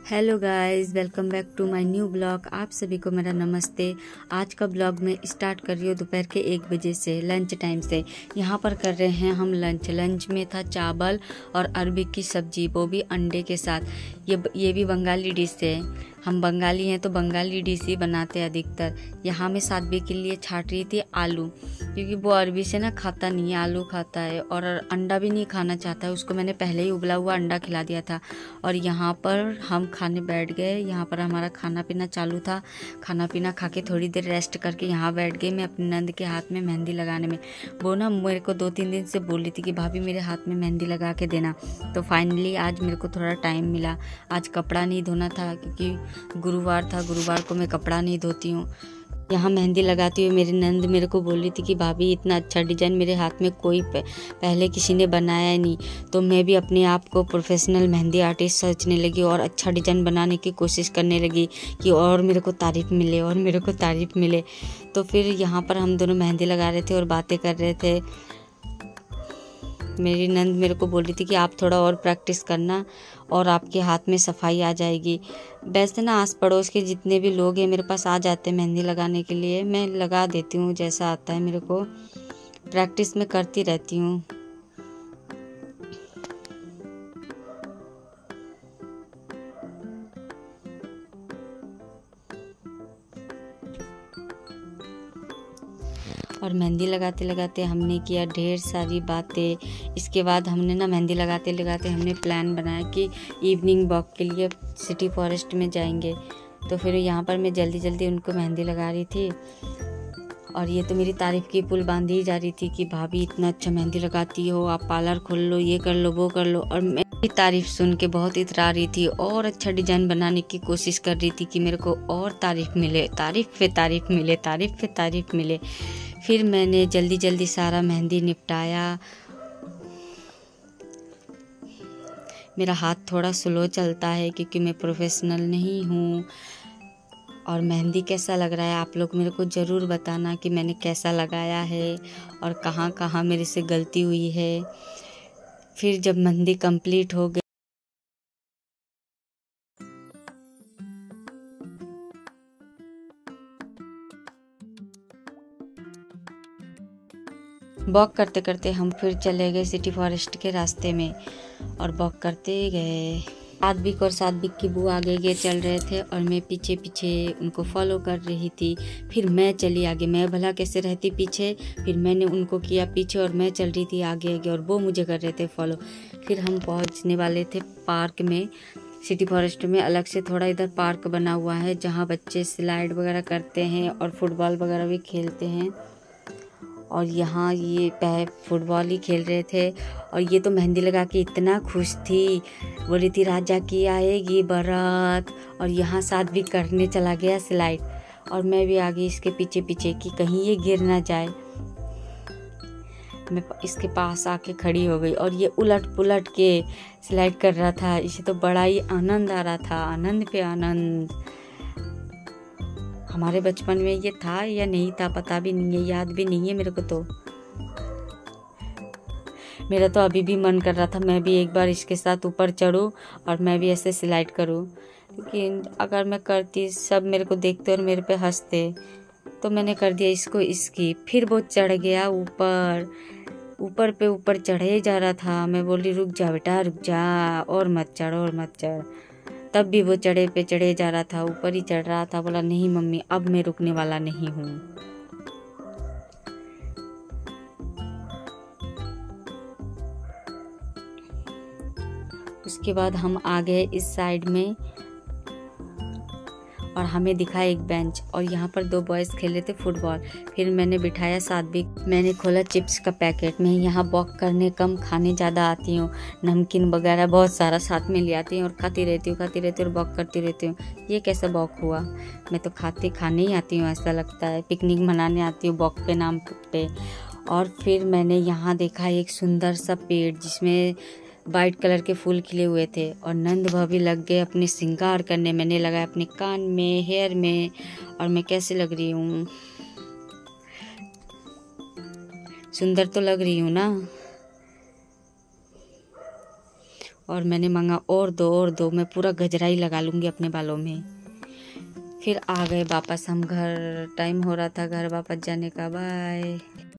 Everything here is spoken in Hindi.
Hello guys, welcome back to my new blog. आप सभी को मेरा नमस्ते। आज का ब्लॉग मैं स्टार्ट कर रही हूँ दोपहर के 1 बजे से, लंच टाइम से। यहाँ पर कर रहे हैं हम लंच में था चावल और अरबी की सब्जी, वो भी अंडे के साथ। ये भी बंगाली डिश है। हम बंगाली हैं तो बंगाली डिश ही बनाते हैं अधिकतर। यहाँ मैं सादवी के लिए छाट रही थी आलू, क्योंकि वो अरबी से ना खाता नहीं है, आलू खाता है और अंडा भी नहीं खाना चाहता है। उसको मैंने पहले ही उबला हुआ अंडा खिला दिया था। और यहाँ पर हम खाने बैठ गए। यहाँ पर हमारा खाना पीना चालू था। खाना पीना खा के थोड़ी देर रेस्ट करके यहाँ बैठ गई मैं अपनी नंद के हाथ में मेहंदी लगाने में। वो ना मेरे को 2-3 दिन से बोल रही थी कि भाभी मेरे हाथ में मेहंदी लगा के देना। तो फाइनली आज मेरे को थोड़ा टाइम मिला। आज कपड़ा नहीं धोना था क्योंकि गुरुवार था, गुरुवार को मैं कपड़ा नहीं धोती हूँ। यहाँ मेहंदी लगाती हुई मेरी नंद मेरे को बोल रही थी कि भाभी इतना अच्छा डिजाइन मेरे हाथ में कोई पहले किसी ने बनाया ही नहीं। तो मैं भी अपने आप को प्रोफेशनल मेहंदी आर्टिस्ट सोचने लगी और अच्छा डिजाइन बनाने की कोशिश करने लगी कि और मेरे को तारीफ़ मिले और मेरे को तारीफ़ मिले। तो फिर यहाँ पर हम दोनों मेहंदी लगा रहे थे और बातें कर रहे थे। मेरी नंद मेरे को बोल रही थी कि आप थोड़ा और प्रैक्टिस करना और आपके हाथ में सफाई आ जाएगी। वैसे ना आस पड़ोस के जितने भी लोग हैं मेरे पास आ जाते हैं मेहंदी लगाने के लिए। मैं लगा देती हूँ जैसा आता है मेरे को, प्रैक्टिस में करती रहती हूँ। और मेहंदी लगाते लगाते हमने किया ढेर सारी बातें। इसके बाद हमने ना मेहंदी लगाते लगाते हमने प्लान बनाया कि इवनिंग वॉक के लिए सिटी फॉरेस्ट में जाएंगे। तो फिर यहाँ पर मैं जल्दी जल्दी उनको मेहंदी लगा रही थी और ये तो मेरी तारीफ़ की पुल बांधी ही जा रही थी कि भाभी इतना अच्छा मेहंदी लगाती हो, आप पार्लर खोल लो, ये कर लो, वो कर लो। और मेरी तारीफ़ सुन के बहुत इतरा रही थी और अच्छा डिज़ाइन बनाने की कोशिश कर रही थी कि मेरे को और तारीफ़ मिले, तारीफ़ पे तारीफ़ मिले, तारीफ़ पे तारीफ़ मिले। फिर मैंने जल्दी जल्दी सारा मेहंदी निपटाया। मेरा हाथ थोड़ा स्लो चलता है क्योंकि मैं प्रोफेशनल नहीं हूँ। और मेहंदी कैसा लग रहा है आप लोग मेरे को ज़रूर बताना कि मैंने कैसा लगाया है और कहाँ कहाँ मेरे से गलती हुई है। फिर जब मेहंदी कंप्लीट हो गई, वॉक करते करते हम फिर चले गए सिटी फॉरेस्ट के रास्ते में और वॉक करते गए। सात्विक और सात्विक की बुआ आगे आगे चल रहे थे और मैं पीछे पीछे उनको फॉलो कर रही थी। फिर मैं चली आगे, मैं भला कैसे रहती पीछे। फिर मैंने उनको किया पीछे और मैं चल रही थी आगे आगे और वो मुझे कर रहे थे फॉलो। फिर हम पहुंचने वाले थे पार्क में। सिटी फॉरेस्ट में अलग से थोड़ा इधर पार्क बना हुआ है जहाँ बच्चे स्लाइड वगैरह करते हैं और फुटबॉल वगैरह भी खेलते हैं। और यहाँ ये फुटबॉल ही खेल रहे थे। और ये तो मेहंदी लगा के इतना खुश थी, बोली थी राजा की आएगी बारात। और यहाँ साथ भी करने चला गया स्लाइड और मैं भी आगे इसके पीछे पीछे कि कहीं ये गिर ना जाए। मैं इसके पास आके खड़ी हो गई और ये उलट पुलट के स्लाइड कर रहा था। इसे तो बड़ा ही आनंद आ रहा था, आनंद पे आनंद। हमारे बचपन में ये था या नहीं था पता भी नहीं है, याद भी नहीं है मेरे को। तो मेरा तो अभी भी मन कर रहा था मैं भी एक बार इसके साथ ऊपर चढ़ूं और मैं भी ऐसे स्लाइड करूं। लेकिन अगर मैं करती सब मेरे को देखते और मेरे पे हंसते। तो मैंने कर दिया इसको इसकी। फिर वो चढ़ गया ऊपर, ऊपर पे ऊपर चढ़े जा रहा था। मैं बोली रुक जा बेटा रुक जा, और मत चढ़ और मत चढ़। तब भी वो चढ़े पे चढ़े जा रहा था, ऊपर ही चढ़ रहा था। बोला नहीं मम्मी अब मैं रुकने वाला नहीं हूँ। उसके बाद हम आ गए इस साइड में और हमें दिखा एक बेंच और यहाँ पर 2 बॉयज़ खेल रहे थे फुटबॉल। फिर मैंने बिठाया सात्विक, मैंने खोला चिप्स का पैकेट। मैं यहाँ वॉक करने कम खाने ज़्यादा आती हूँ, नमकीन वगैरह बहुत सारा साथ में ले आती हूँ और खाती रहती हूँ और वॉक करती रहती हूँ। ये कैसा वॉक हुआ, मैं तो खाने ही आती हूँ ऐसा लगता है, पिकनिक मनाने आती हूँ वॉक के नाम पे। और फिर मैंने यहाँ देखा एक सुंदर सा पेड़ जिसमें वाइट कलर के फूल खिले हुए थे और नंद भाभी लग गए अपने श्रृंगार करने। मैंने लगाया अपने कान में, हेयर में। और मैं कैसे लग रही हूँ, सुंदर तो लग रही हूँ ना। और मैंने मांगा और दो, मैं पूरा गजरा ही लगा लूँगी अपने बालों में। फिर आ गए वापस हम घर, टाइम हो रहा था घर वापस जाने का। बाय।